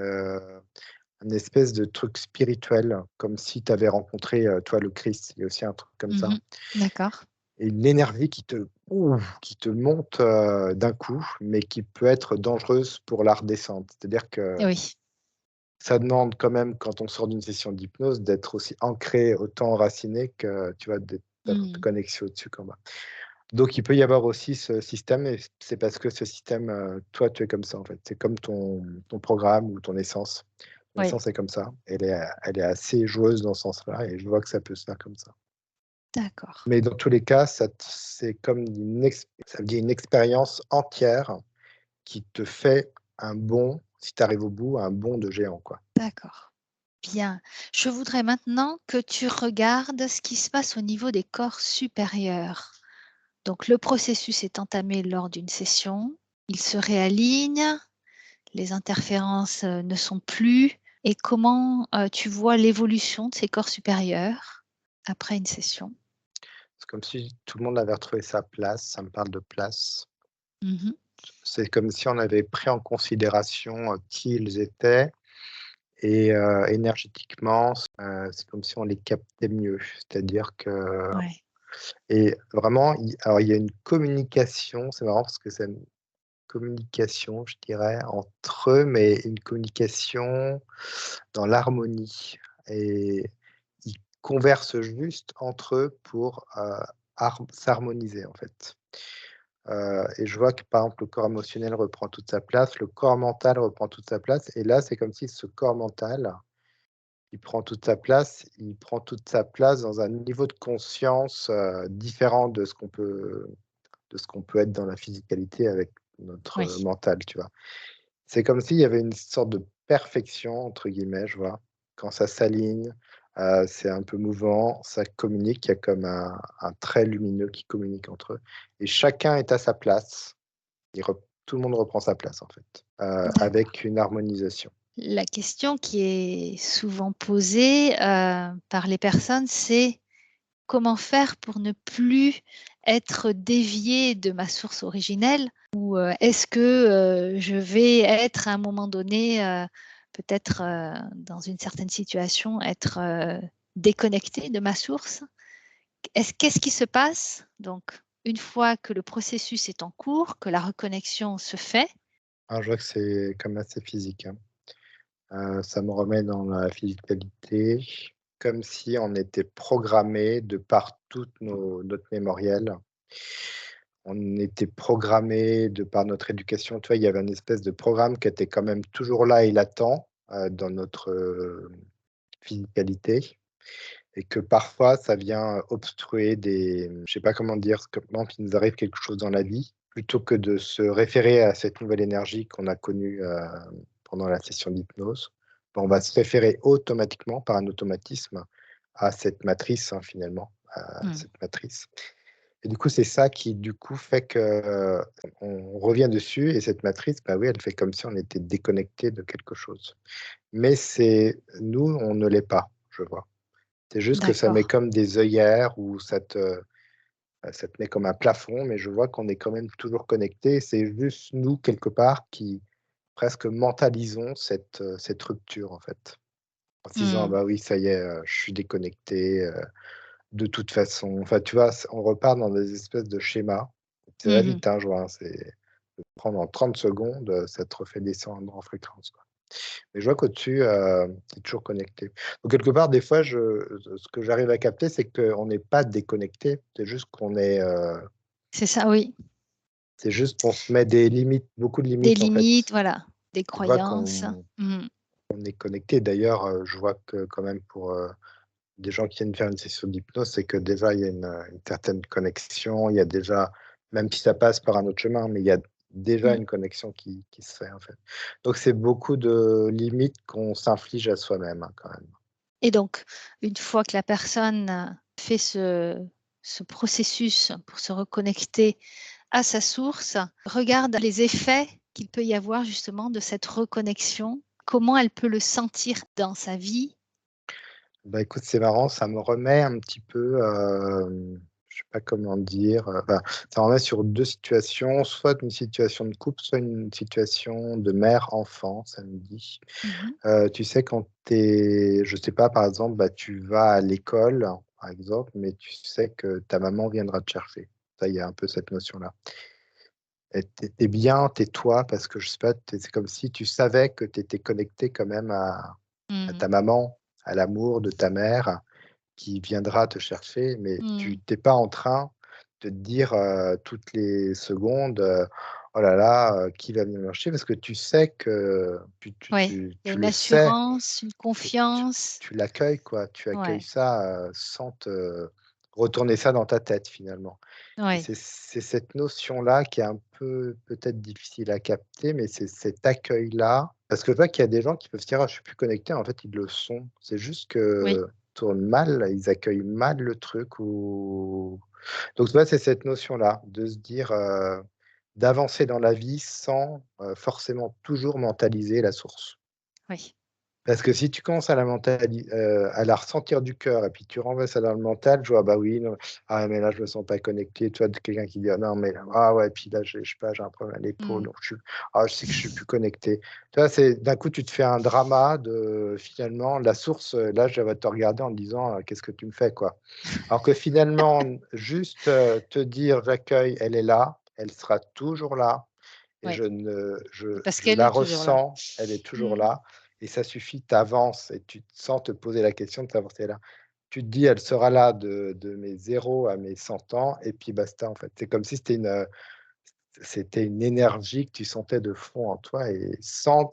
S2: une espèce de truc spirituel, comme si tu avais rencontré, toi, le Christ. Il y a aussi un truc comme ça
S1: Mmh. D'accord.
S2: et une énergie qui te monte, d'un coup, mais qui peut être dangereuse pour la redescente. C'est-à-dire que
S1: Oui.
S2: ça demande quand même, quand on sort d'une session d'hypnose, d'être aussi ancré, autant enraciné que, tu vois, d'avoir de
S1: Mmh.
S2: connexion au-dessus qu'en bas. Donc il peut y avoir aussi ce système et c'est parce que ce système, toi, tu es comme ça, en fait. C'est comme ton programme ou ton essence. Ton
S1: Oui,
S2: essence est comme ça. Elle est assez joueuse dans ce sens-là et je vois que ça peut se faire comme ça.
S1: d'accord,
S2: Mais dans tous les cas, c'est comme ça veut dire une expérience entière qui te fait un bond, si tu arrives au bout, un bond de géant, quoi.
S1: d'accord. Bien. Je voudrais maintenant que tu regardes ce qui se passe au niveau des corps supérieurs. Donc le processus est entamé lors d'une session, il se réaligne, les interférences, ne sont plus et comment, tu vois l'évolution de ces corps supérieurs après une session?
S2: C'est comme si tout le monde avait retrouvé sa place, ça me parle de place.
S1: Mmh.
S2: C'est comme si on avait pris en considération, qui ils étaient et énergétiquement, c'est comme si on les captait mieux. C'est-à-dire que
S1: Ouais.
S2: et vraiment, il y a une communication, c'est marrant parce que c'est une communication, je dirais, entre eux, mais une communication dans l'harmonie et ils conversent juste entre eux pour, s'harmoniser, en fait. Et je vois que, par exemple, le corps émotionnel reprend toute sa place, le corps mental reprend toute sa place et là, c'est comme si ce corps mental, il prend toute sa place dans un niveau de conscience, différent de ce qu'on peut être dans la physicalité avec notre,
S1: Oui.
S2: mental, tu vois? C'est comme s'il y avait une sorte de «perfection» entre guillemets, je vois. Quand ça s'aligne, c'est un peu mouvant, ça communique, il y a comme un trait lumineux qui communique entre eux et chacun est à sa place. Tout le monde reprend sa place en fait,
S1: D'accord.
S2: avec une harmonisation.
S1: La question qui est souvent posée, par les personnes, c'est: «Comment faire pour ne plus être dévié de ma source originelle?» ou, «Est-ce que, je vais être à un moment donné, peut-être dans une certaine situation être déconnectée de ma source. Qu'est-ce qui se passe donc une fois que le processus est en cours, que la reconnexion se fait?
S2: Alors, je vois que c'est comme assez physique, hein. Ça me remet dans la physicalité, comme si on était programmé de par toute notre mémoriel. On était programmé de par notre éducation, tu vois? Il y avait une espèce de programme qui était quand même toujours là et latent, dans notre, physicalité et que parfois ça vient obstruer des, je sais pas comment dire, comment il nous arrive quelque chose dans la vie, plutôt que de se référer à cette nouvelle énergie qu'on a connue, pendant la session d'hypnose, on va se référer automatiquement, par un automatisme, à cette matrice, hein, finalement, à
S1: Mmh.
S2: cette matrice et du coup, c'est ça qui, du coup, fait que, on revient dessus et cette matrice, bah, oui, elle fait comme si on était déconnecté de quelque chose. Mais c'est nous, on ne l'est pas, je vois. C'est juste que ça met
S1: D'accord.
S2: comme des œillères ou ça te met comme un plafond, mais je vois qu'on est quand même toujours connectés. C'est juste nous, quelque part, qui presque mentalisons cette rupture, en fait. En se disant: «Ah
S1: Mmh.
S2: bah oui, ça y est, je suis déconnecté, de toute façon». Enfin, tu vois? On repart dans des espèces de schémas. Ça va
S1: Mmh.
S2: vite, hein, je vois, hein, c'est prendre en 30 secondes, ça te refait descendre en fréquence, quoi. Mais je vois qu'au-dessus, tu es toujours connecté. Donc quelque part, des fois, ce que j'arrive à capter, c'est qu'on n'est pas déconnecté, c'est juste qu'on est,
S1: C'est ça, oui.
S2: c'est juste qu'on se met des limites, beaucoup de
S1: Des
S2: limites, en fait.
S1: limites, voilà, des
S2: Je vois
S1: croyances. Mmh.
S2: qu'on est connecté. D'ailleurs, je vois que quand même pour, des gens qui viennent faire une session d'hypnose, c'est que déjà il y a une certaine connexion, il y a déjà, même si ça passe par un autre chemin, mais il y a déjà
S1: Mmh.
S2: une connexion qui se fait, en fait. Donc c'est beaucoup de limites qu'on s'inflige à soi-même, hein, quand même.
S1: Et donc, une fois que la personne fait ce processus pour se reconnecter à sa source, regarde les effets qu'il peut y avoir justement de cette reconnexion, comment elle peut le sentir dans sa vie.
S2: Bah, écoute, c'est marrant, ça me remet un petit peu, je sais pas comment dire, enfin, ça me remet sur 2 situations, soit une situation de couple, soit une situation de mère-enfant, ça me dit.
S1: Mmh.
S2: Tu sais, quand tu es, je sais pas, par exemple, bah, tu vas à l'école, par exemple, mais tu sais que ta maman viendra te chercher. Ça, il y a un peu cette notion-là. Et tu es bien, tu es toi, parce que je sais pas, c'est comme si tu savais que tu étais connecté quand même à
S1: Mmh.
S2: ta maman, à l'amour de ta mère qui viendra te chercher, mais
S1: Mmh.
S2: tu t'es pas en train de te dire, toutes les secondes, «Oh là là, qui va venir me chercher?» parce que tu sais que
S1: Ouais, il y a
S2: tu
S1: une
S2: le sais,
S1: assurance, une
S2: tu
S1: confiance.
S2: tu l'accueilles, quoi. Tu accueilles
S1: Ouais,
S2: ça, sans te retourner ça dans ta tête, finalement et
S1: ouais,
S2: c'est cette notion-là qui est un peu peut-être difficile à capter, mais c'est cet accueil-là parce que je vois qu'il y a des gens qui peuvent se dire: «Ah, je suis plus connecté», en fait, ils le sont. C'est juste
S1: oui,
S2: que tournent mal, ils accueillent mal le truc ou donc tu vois, c'est cette notion-là, de se dire, d'avancer dans la vie sans, forcément toujours mentaliser la source.
S1: oui.
S2: Parce que si tu commences à la ressentir du cœur et puis tu renvoies ça dans le mental, je vois, bah, oui, non, ah mais là je me sens pas connecté. Tu vois, de quelqu'un qui dit: «Ah non mais ah ouais, puis là je sais pas, j'ai un problème à l'épaule,
S1: Mmh.
S2: donc je sais que je suis plus connecté». Tu vois, c'est d'un coup tu te fais un drama de finalement la source, là je vais te regarder en te disant: «Qu'est-ce que tu me fais, quoi?» Alors que finalement, juste, te dire: «J'accueille, elle est là, elle sera toujours là et
S1: Ouais, c'est parce
S2: je
S1: qu'elle
S2: la
S1: est toujours là.
S2: ressens, elle est toujours
S1: Mmh.
S2: là» et ça suffit, tu avances et tu te sens te poser la question de savoir si elle est là. Tu te dis: «Elle sera là de mes 0 à mes 100 ans» et puis basta, en fait. C'est comme si c'était une énergie que tu sentais de fond en toi et sans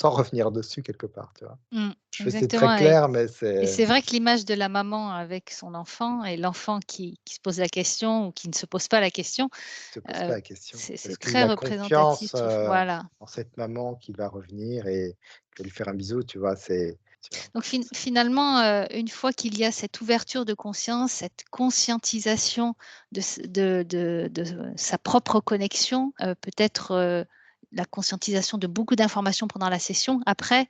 S2: revenir dessus quelque part, tu vois?
S1: Mmh.
S2: Je sais c'est très
S1: Exactement,
S2: clair, mais
S1: et
S2: c'est
S1: c'est vrai que l'image de la maman avec son enfant et l'enfant qui se pose la question ou qui ne se pose pas la question,
S2: te pose pas la question
S1: c'est
S2: parce qu'il
S1: très
S2: a
S1: représentatif,
S2: confiance,
S1: je trouve. Voilà.
S2: en cette maman qui va revenir et qui va lui faire un bisou, tu vois? C'est tu vois?
S1: Donc finalement, une fois qu'il y a cette ouverture de conscience, cette conscientisation de sa propre connexion, peut-être, la conscientisation de beaucoup d'informations pendant la session. Après,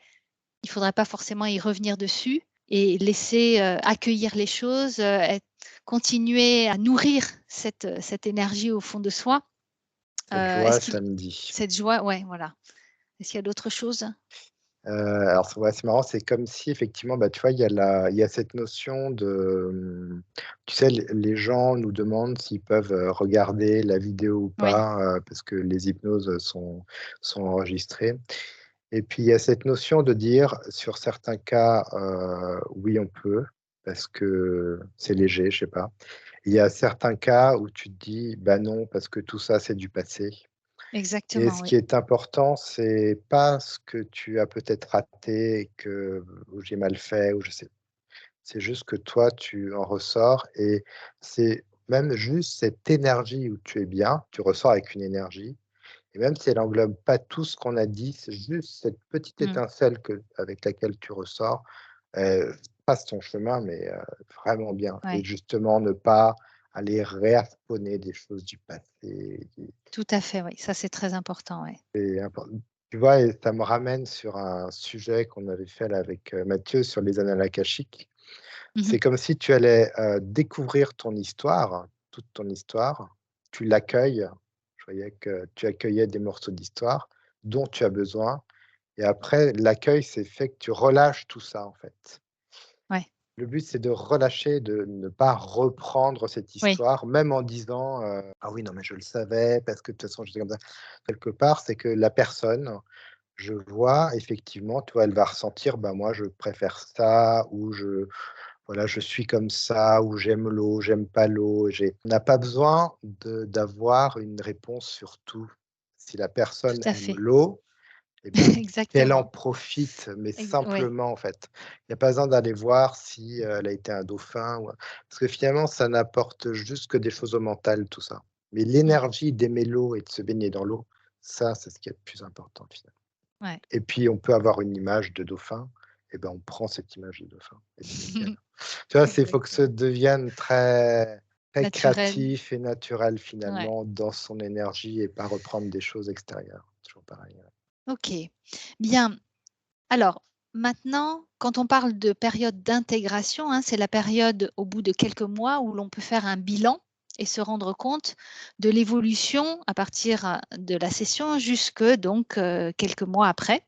S1: il ne faudrait pas forcément y revenir dessus et laisser, accueillir les choses, continuer à nourrir cette énergie au fond de soi.
S2: Cette
S1: Est-ce
S2: joie
S1: qu'il
S2: samedi.
S1: cette joie, ouais, voilà. Est-ce qu'il y a d'autres choses?
S2: Alors c'est marrant, c'est comme si effectivement, bah, tu vois, il y a cette notion de, tu sais, les gens nous demandent s'ils peuvent, regarder la vidéo ou
S1: Oui,
S2: pas, parce que les hypnoses, sont enregistrées et puis il y a cette notion de dire sur certains cas, oui, on peut parce que c'est léger, je sais pas. Il y a certains cas où tu te dis: «Bah, non, parce que tout ça, c'est du passé». Et
S1: exactement,
S2: ce
S1: oui.
S2: qui est important, c'est pas ce que tu as peut-être raté et que ou j'ai mal fait ou je sais c'est juste que toi, tu en ressors et c'est même juste cette énergie où tu es bien, tu ressors avec une énergie et même si elle englobe pas tout ce qu'on a dit, c'est juste cette petite
S1: Mmh,
S2: étincelle avec laquelle tu ressors, passe ton chemin, mais vraiment bien et
S1: ouais,
S2: justement ne pas aller réharponner des choses du passé.
S1: tout à fait, oui, ça c'est très important, ouais.
S2: C'est impor Tu vois? Et ça me ramène sur un sujet qu'on avait fait là avec, Mathieu sur les annales akashiques.
S1: Mmh mh.
S2: C'est comme si tu allais, découvrir ton histoire, toute ton histoire, tu l'accueilles. Je voyais que tu accueillais des morceaux d'histoire dont tu as besoin et après l'accueil, c'est fait que tu relâches tout ça, en fait.
S1: Ouais,
S2: Le but, c'est de relâcher, de ne pas reprendre cette
S1: oui,
S2: histoire, même en disant, «Ah oui, non, mais je le savais parce que de toute façon, j'étais comme ça». Quelque part, c'est que la personne je vois effectivement, tu vois, elle va ressentir, bah, moi je préfère ça ou voilà, je suis comme ça ou j'aime l'eau, j'aime pas l'eau. On n'a pas besoin d'avoir une réponse sur tout. Si la
S1: tout
S2: personne
S1: à
S2: aime
S1: fait.
S2: l'eau et ben, qu'elle en
S1: Exactement.
S2: profite, mais
S1: Ouais.
S2: simplement en fait. Il y a pas besoin d'aller voir si, elle a été un dauphin ou parce que finalement ça n'apporte juste que des choses au mental tout ça. Mais
S1: Mmh,
S2: l'énergie d'aimer l'eau et de se baigner dans l'eau, ça, c'est ce qui est le plus important finalement.
S1: ouais.
S2: Et puis on peut avoir une image de dauphin et ben, on prend cette image de dauphin et c'est nickel. Tu vois, c'est faut que ça
S1: Exactement.
S2: devienne très très
S1: Naturel,
S2: créatif et naturel
S1: ouais.
S2: finalement dans son énergie et pas reprendre des choses extérieures. Toujours pareil, ouais.
S1: OK. Bien. Alors, maintenant, quand on parle de période d'intégration, hein, c'est la période au bout de quelques mois où l'on peut faire un bilan et se rendre compte de l'évolution à partir, de la session jusque donc, quelques mois après.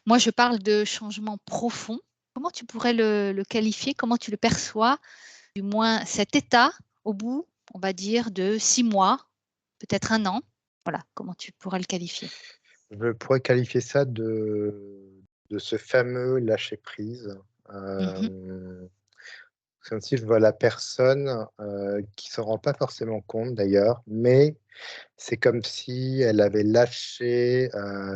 S1: Moi, je parle de changement profond. Comment tu pourrais le qualifier? Comment tu le perçois? Du moins cet état au bout, on va dire de 6 mois, peut-être un an. Voilà, comment tu pourrais le qualifier?
S2: Je pourrais qualifier ça de ce fameux lâcher prise.
S1: Mmh.
S2: C'est comme si je vois la personne, qui s'en rend pas forcément compte d'ailleurs, mais c'est comme si elle avait lâché,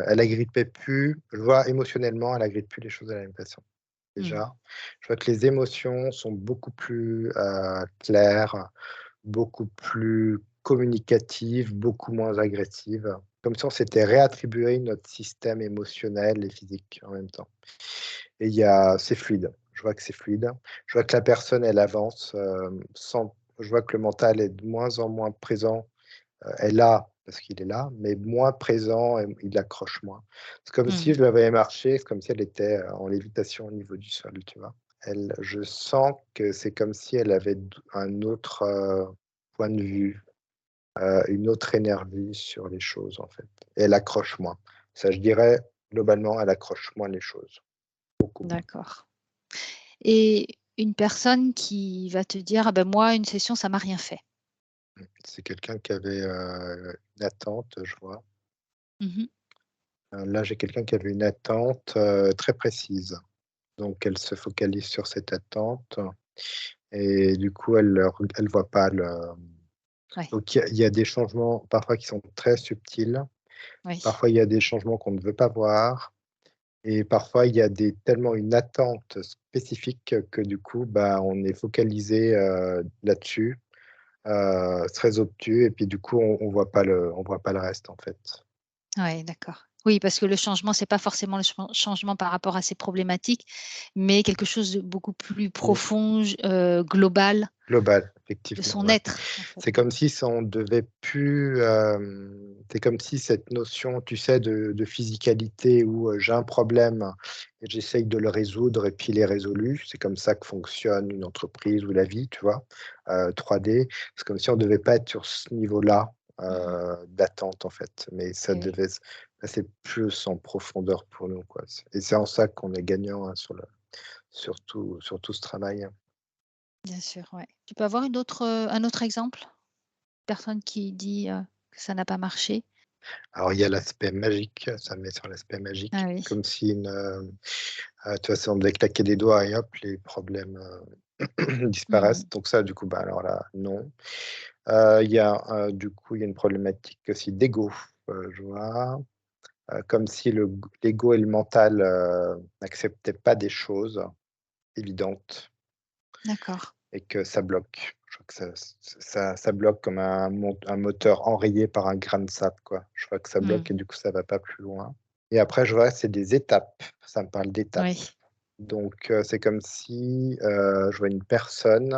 S2: elle agrippait plus, je vois émotionnellement, elle agrippe plus les choses de la même façon.
S1: Mmh.
S2: Déjà, je vois que les émotions sont beaucoup plus, claires, beaucoup plus communicatives, beaucoup moins agressives. Comme si on s'était réattribué notre système émotionnel et physique en même temps. Et c'est fluide. Je vois que c'est fluide. Je vois que la personne, elle avance, sans je vois que le mental est de moins en moins présent. Est là, parce qu'il est là, mais moins présent et il accroche moins. C'est comme si
S1: Mmh.
S2: je la voyais marcher, c'est comme si elle était, en lévitation au niveau du sol, tu vois? Je sens que c'est comme si elle avait un autre, point de vue, une autre énergie sur les choses, en fait et elle accroche moins. Ça, je dirais, globalement, elle accroche moins les choses, beaucoup moins.
S1: D'accord. Et une personne qui va te dire: «Ah ben moi, une session, ça m'a rien fait».
S2: C'est quelqu'un qui avait, une attente, je vois.
S1: Mmh.
S2: Là, j'ai quelqu'un qui avait une attente, très précise. Donc elle se focalise sur cette attente et du coup, elle voit pas
S1: Ouais,
S2: donc il y a des changements parfois qui sont très subtils.
S1: oui.
S2: Parfois, il y a des changements qu'on ne veut pas voir et parfois, il y a tellement une attente spécifique que du coup, bah, on est focalisé, là-dessus, très obtus et puis du coup, on voit pas le reste, en fait.
S1: Ouais, d'accord. Oui, parce que le changement, c'est pas forcément le changement par rapport à ces problématiques, mais quelque chose de beaucoup plus
S2: Mmh.
S1: profond, global
S2: Global,
S1: de
S2: effectivement,
S1: son
S2: ouais.
S1: être, en fait.
S2: C'est comme si ça on devait plus, c'est comme si cette notion, tu sais, de physicalité où, j'ai un problème et j'essaye de le résoudre et puis il est résolu. C'est comme ça que fonctionne une entreprise ou la vie, tu vois? 3D. C'est comme si on devait pas être sur ce niveau-là,
S1: Mmh.
S2: d'attente, en fait, mais ça
S1: Et oui,
S2: devait se passer plus en profondeur pour nous, quoi. Et c'est en ça qu'on est gagnant, hein, sur tout ce travail.
S1: bien sûr, ouais. Tu peux avoir un autre exemple? Personne qui dit, que ça n'a pas marché?
S2: Alors il y a l'aspect magique, ça met sur l'aspect
S1: Ah
S2: magique,
S1: oui.
S2: comme si tu vois, si on devait claquer des doigts et hop, les problèmes,
S1: Mmh.
S2: disparaissent. Donc ça, du coup, bah, alors là, non. Il y a, du coup, il y a une problématique aussi d'ego, je vois, comme si l'ego et le mental, n'acceptaient pas des choses évidentes
S1: D'accord.
S2: et que ça bloque. Je crois que ça bloque comme un moteur enrayé par un grain de sable, quoi. Je crois que ça
S1: Mmh.
S2: bloque et du coup, ça va pas plus loin et après, je vois, c'est des étapes. Ça me parle d'étapes.
S1: Oui.
S2: Donc, c'est comme si, je vois une personne,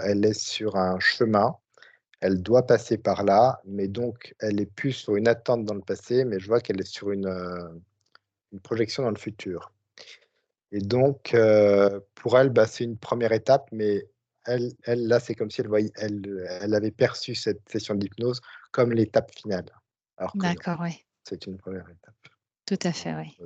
S2: elle est sur un chemin, elle doit passer par là, mais donc elle est plus sur une attente dans le passé, mais je vois qu'elle est sur une projection dans le futur et donc, pour elle, bah, c'est une première étape, mais elle, là, c'est comme si elle avait perçu cette session d'hypnose comme l'étape finale, alors que non,
S1: D'accord, oui.
S2: c'est une première étape.
S1: Tout à fait, oui.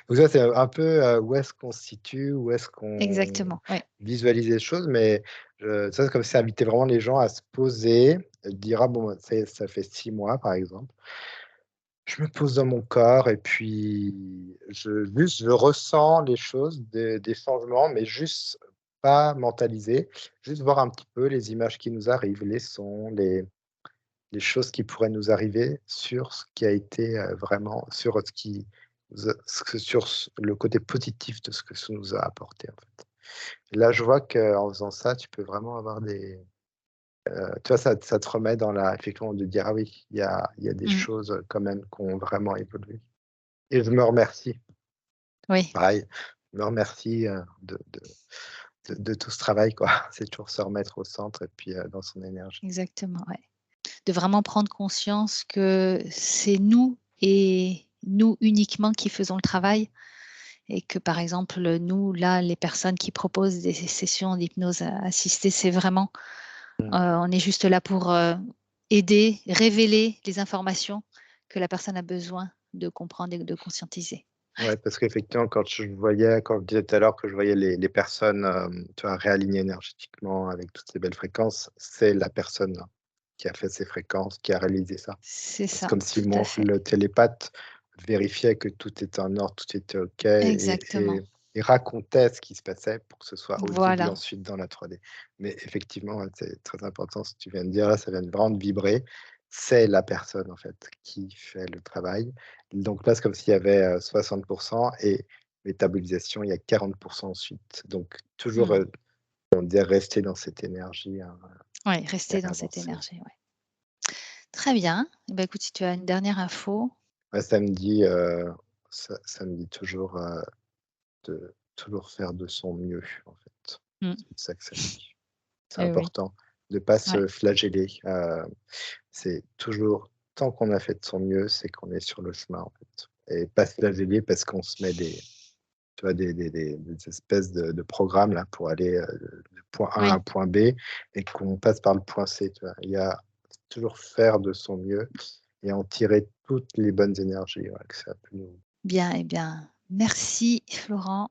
S2: Donc ça, c'est un peu, où est-ce qu'on se situe, où est-ce qu'on
S1: Exactement, oui.
S2: visualise les choses, mais ça, c'est comme si ça invitait vraiment les gens à se poser, dire: «Ah bon, bah, ça fait 6 mois», par exemple. Je me pose dans mon corps et puis je ressens les choses, des changements, mais juste pas mentaliser, juste voir un petit peu les images qui nous arrivent, les sons, les choses qui pourraient nous arriver sur ce qui a été, vraiment sur ce qui nous a ce que sur ce le côté positif de ce que ça nous a apporté, en fait. Et là, je vois qu'en faisant ça, tu peux vraiment avoir tu vois, ça te remet dans la effectivement de dire: «Ah oui, il y a des
S1: Mmh.
S2: choses, quand même qui ont vraiment évolué» et je me remercie.
S1: Oui,
S2: Pareil, je me remercie, de tout ce travail, quoi. C'est toujours se remettre au centre et puis, dans son énergie.
S1: exactement, ouais. De vraiment prendre conscience que c'est nous et nous uniquement qui faisons le travail et que, par exemple, nous, là, les personnes qui proposent des sessions d'hypnose assistée, c'est vraiment,
S2: Mmh.
S1: on est juste là pour, aider, révéler les informations que la personne a besoin de comprendre et de conscientiser. Ouais.
S2: Ouais, parce qu'effectivement, quand je disais tout à l'heure que je voyais les personnes, tu vois, réalignées énergétiquement avec toutes ces belles fréquences, c'est la personne qui a fait ces fréquences, qui a réalisé ça.
S1: C'est
S2: C'est
S1: ça,
S2: comme si
S1: tout à
S2: mon
S1: fait.
S2: le télépathe vérifiait que tout était en ordre, tout était OK et
S1: Exactement.
S2: racontait ce qui se passait pour que ce soit audible
S1: Voilà.
S2: ensuite dans la 3D. Mais effectivement, ouais, c'est très important ce que tu viens de dire là, ça vient vraiment de vibrer. C'est la personne, en fait, qui fait le travail. Donc là, c'est comme s'il y avait, 60 et métabolisation, il y a 40 ensuite. Donc toujours,
S1: Mmh.
S2: on dit rester dans cette énergie, hein,
S1: Ouais,
S2: et
S1: rester dans cette
S2: avancer.
S1: énergie, ouais. Très bien. Eh bah, écoute, si tu as une dernière info.
S2: Ouais, ça me dit toujours, de toujours faire de son mieux, en fait.
S1: Mmh.
S2: C'est ça que ça me dit. C'est
S1: Oui.
S2: important de pas
S1: Ouais,
S2: se flageller, c'est toujours tant qu'on a fait de son mieux, c'est qu'on est sur le chemin, en fait et pas se flageller parce qu'on se met tu vois, des espèces de programmes là pour aller, du point A à un
S1: oui,
S2: point B et qu'on passe par le point C, tu vois? Il y a toujours faire de son mieux et en tirer toutes les bonnes énergies, ouais, que ça peut nous
S1: bien, eh bien, merci Florent.